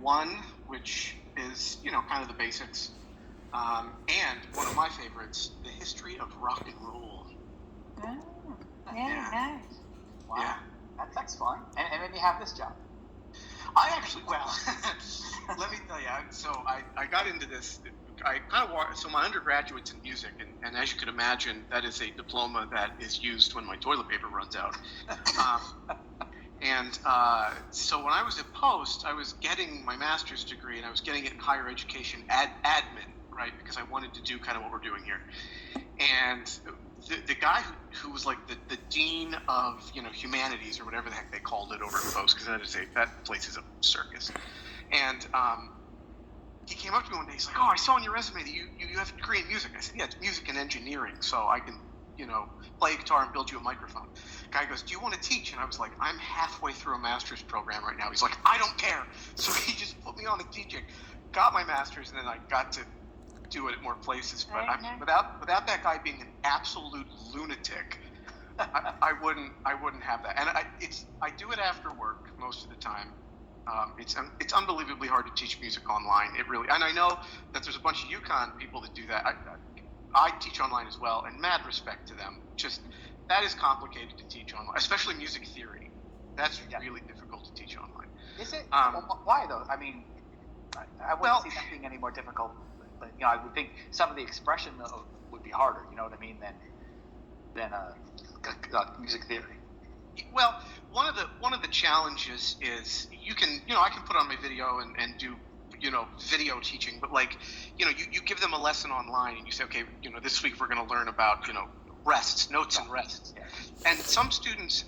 one, which is, kind of the basics. And one of my favorites, the history of rock and roll. Oh, yeah, nice. Wow. Yeah. That's fun. And then you have this job. I actually, let me tell you, so I got into this, so my undergraduate's in music, and as you could imagine, that is a diploma that is used when my toilet paper runs out. So when I was at Post, I was getting my master's degree, and I was getting it in higher education admin, right, because I wanted to do kind of what we're doing here. And the guy who was like the dean of humanities or whatever the heck they called it over at Post, because that place is a circus. And he came up to me one day. He's like, "Oh, I saw on your resume that you have a degree in music." I said, "Yeah, it's music and engineering, so I can play guitar and build you a microphone." Guy goes, "Do you want to teach?" And I was like, "I'm halfway through a master's program right now." He's like, "I don't care." So he just put me on to teaching. Got my master's, and then I got to do it at more places. But without that guy being an absolute lunatic, I wouldn't have that. And I do it after work most of the time. It's unbelievably hard to teach music online. It really, and I know that there's a bunch of UConn people that do that. I teach online as well, and mad respect to them. Just that is complicated to teach online, especially music theory. That's really difficult to teach online. Is it? Why though? I mean, I wouldn't see that being any more difficult. But I would think some of the expression would be harder. You know what I mean? Than music theory. Well, one of the challenges is you can I can put on my video and do video teaching, but you give them a lesson online and you say, okay, this week we're going to learn about notes and rests. Yeah. And some students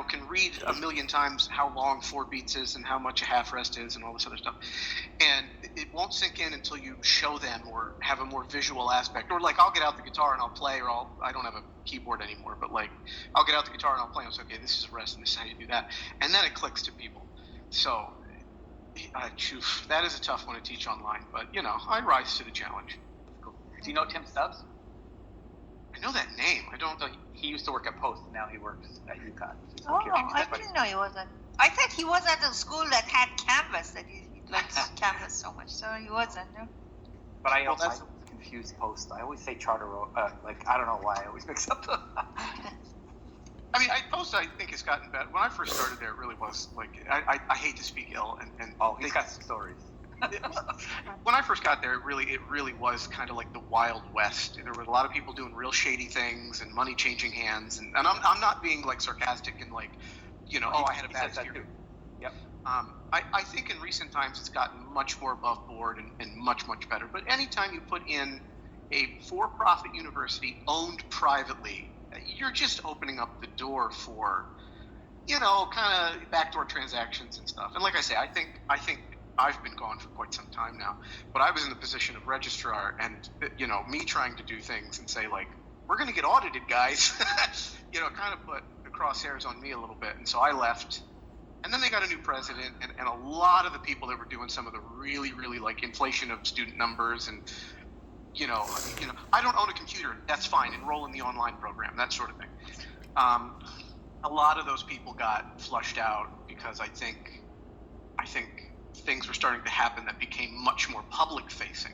can read a million times how long 4 beats is and how much a half rest is and all this other stuff, and it won't sink in until you show them or have a more visual aspect. Or I'll get out the guitar and I'll play, or I don't have a keyboard anymore, but I'll get out the guitar and I'll play and I'll say, okay, this is a rest and this is how you do that, and then it clicks to people. So that is a tough one to teach online, but I rise to the challenge. Cool. Do you know Tim Stubbs? I know that name. I don't. He used to work at Post, and now he works at UConn. Oh, I didn't know he was at. I thought he was at a school that had Canvas. That he likes Canvas so much, so he wasn't. No? But I confuse Post. I always say Charter Oak. I don't know why I always mix up. I mean, Post, I think, has gotten better. When I first started there, it really was I hate to speak ill, and he's got some stories. When I first got there, it really was kind of like the Wild West. There were a lot of people doing real shady things and money changing hands, and I'm not being sarcastic and I had a bad experience. Yep. I think in recent times it's gotten much more above board and much better. But anytime you put in a for-profit university owned privately, you're just opening up the door for kind of backdoor transactions and stuff. And like I say, I think I've been gone for quite some time now, but I was in the position of registrar, and me trying to do things and say we're going to get audited, guys, kind of put the crosshairs on me a little bit. And so I left, and then they got a new president, and a lot of the people that were doing some of the really inflation of student numbers and I don't own a computer, that's fine, enroll in the online program, that sort of thing. A lot of those people got flushed out because I think things were starting to happen that became much more public facing,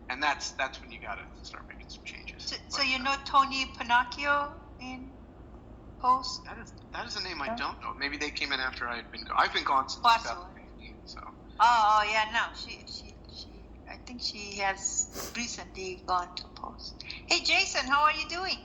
and that's when you got to start making some changes. So Tony Pinocchio in Post? That is a name I don't know. Maybe they came in after I had been gone. I've been gone since 2015. So. Oh yeah, no, she. I think she has recently gone to Post. Hey Jason, how are you doing?